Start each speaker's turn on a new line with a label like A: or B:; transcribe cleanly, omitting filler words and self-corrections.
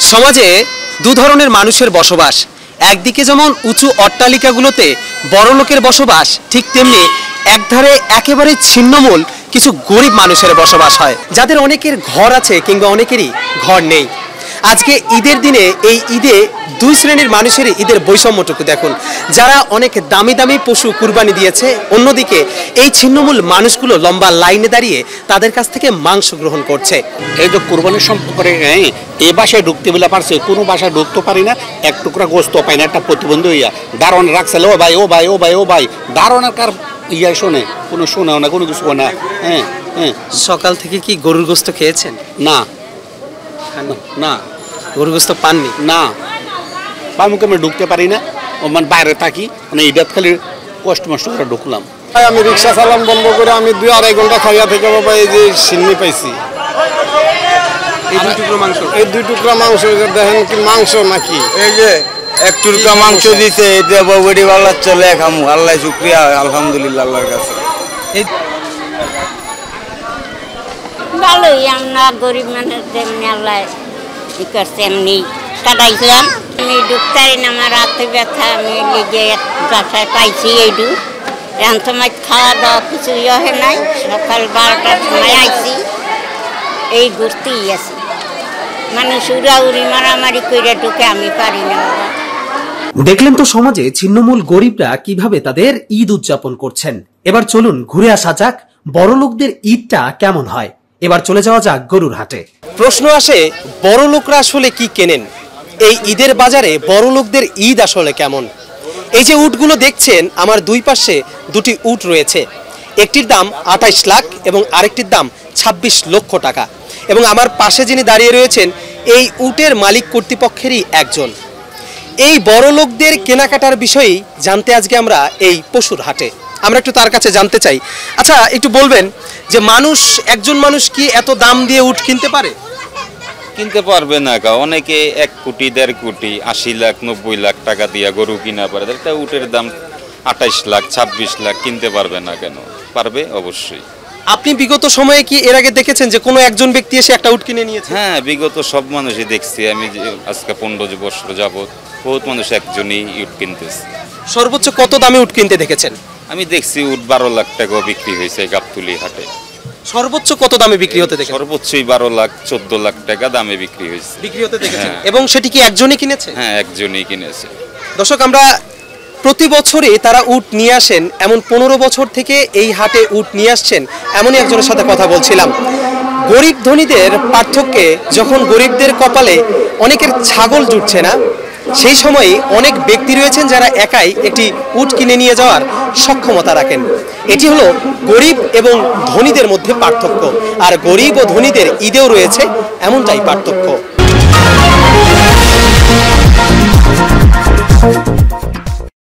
A: সমাজে দু ধরনের মানুষের বসবাস। একদিকে যেমন উঁচু অট্টালিকাগুলোতে বড় লোকের বসবাস, ঠিক তেমনি একধারে একেবারে ছিন্নমূল কিছু গরিব মানুষের বসবাস হয়, যাদের অনেকের ঘর আছে কিংবা অনেকেরই ঘর নেই। আজকে ঈদের দিনে এই ঈদে দুই শ্রেণীর মানুষের ঈদের বৈষম্যটুকু দেখুন। যারা অনেক দামি দামি পশু কুরবানি দিয়েছে, অন্যদিকে এই ছিন্নমূল মানুষগুলো লম্বা লাইনে দাঁড়িয়ে তাদের কাছ থেকে মাংস গ্রহণ করছে।
B: এই যে কুরবানির সম্পর্কে এই বাসায় ঢুকতে বলে পারছে, কোনো বাসায় ঢুকতে পারি না, এক টুকরা গোস্ত পাই না, একটা প্রতিবন্ধী হইয়া দারোয়ান রাখছে, ও ভাই ও ভাই ও ভাই ও ভাই, দারোয়ানের কার ইয়া শোনে, কোনো শোনেও না, কোনো কিছু না।
A: সকাল থেকে কি গরুর গোস্ত খেয়েছেন?
B: না না,
A: গরুর গোস্ত পাননি?
B: না, পামুকে আমি ঢুকতে পারি না, ও মানে বাইরে থাকি, মানে ঈদের খালি কষ্ট মষ্ট করে ঢুকলাম।
C: আমি রিক্সা চালান বন্ধ করে আমি 2-2.5 ঘন্টা খাইয়া থেকে বাবা এই যে সিন্নি পাইছি।
A: এই দুই টুকরো মাংস,
C: এই 2 টুকরা মাংস দেখেন কি মাংস নাকি?
D: এই যে 1 টুকরা মাংস দিতে দেব বডি বাল্লা চলে খামু, আল্লাহ শুকরিয়া, আলহামদুলিল্লাহ আল্লাহর কাছে।
E: ভালোই, আমরা গরিব মানুষ যেমনি আল্লাহ কি করছে এমনি কাটাইছিলাম। আমি ঢুকতারি না, আমার হাতে ব্যথা, আমি নিজে বাসায় পাইছি এইটু। এখন সময় খাওয়া দাওয়া কিছু ইয়ে নাই, সকাল 12টার সময় আইছি, এই ঘুরতেই আছি। মানুষ উড়াউড়ি মারামারি করে ঢুকে আমি পারি না।
A: দেখলেন তো সমাজে ছিন্নমূল গরিবরা কিভাবে তাদের ঈদ উদযাপন করছেন। এবার চলুন ঘুরে আসা যাক বড় লোকদের ঈদটা কেমন হয়। এবার চলে যাওয়া যাক গরুর হাটে। প্রশ্ন আসে, বড় লোকরা আসলে কি কেনেন? এই ঈদের বাজারে বড় লোকদের ঈদ আসলে কেমন? এই যে উটগুলো দেখছেন, আমার দুই পাশে দুটি উট রয়েছে। একটির দাম 28 লাখ এবং আরেকটির দাম 26 লক্ষ টাকা। এবং আমার পাশে যিনি দাঁড়িয়ে রয়েছেন, এই উটের মালিক কর্তৃপক্ষেরই একজন। এই বড় লোকদের কেনাকাটার বিষয়েই জানতে আজকে আমরা এই পশুর হাটে। আমরা একটু তার কাছে জানতে চাই। আচ্ছা, একটু বলবেন যে একজন মানুষ কি এত দাম দিয়ে উট কিনতে পারে?
F: কিনতে পারবে না, অনেকে 1 কোটি 1.5 কোটি 80 লাখ 90 লাখ টাকা দিয়ে গরু কিনা পারে। একটা উটের দাম 28 লাখ 26 লাখ, কিনতে পারবে না কেন? পারবে অবশ্যই।
A: আপনি বিগত সময়ে কি এর আগে দেখেছেন যে কোনো একজন ব্যক্তি এসে একটা উট কিনে নিয়েছে?
F: হ্যাঁ, বিগত সব মানুষই দেখছি। আমি আজকে 15 বছর যাবত বহুত মানুষ একজনই উট কিনতেছে।
A: সর্বোচ্চ কত দামে উট কিনতে দেখেছেন?
F: আমি দেখছি উট 12 লাখ টাকাও বিক্রি হয়েছে গাবতলী হাটে।
A: সর্বোচ্চ কত দামে বিক্রি হতে দেখেছেন?
F: সর্বোচ্চই 12 লাখ 14 লাখ টাকা দামে বিক্রি হয়েছে।
A: বিক্রি হতে দেখেছেন? এবং সেটি কি একজনই কিনেছে?
F: হ্যাঁ, একজনই কিনেছে।
A: দর্শক, আমরা প্রতি বছরই তারা উট নিয়ে আসেন, এমন 15 বছর থেকে এই হাটে উট নিয়ে আসছেন, এমনই একজনের সাথে কথা বলছিলাম। গরিব ধনীদের পার্থক্যে যখন গরিবদের কপালে অনেকের ছাগল জুটছে না, সেই সময় অনেক ব্যক্তি রয়েছেন যারা একাই একটি উট কিনে নিয়ে যাওয়ার সক্ষমতা রাখেন। এটি হলো গরিব এবং ধনীদের মধ্যে পার্থক্য। আর গরিব ও ধনীদের ঈদেও রয়েছে এমনটাই পার্থক্য।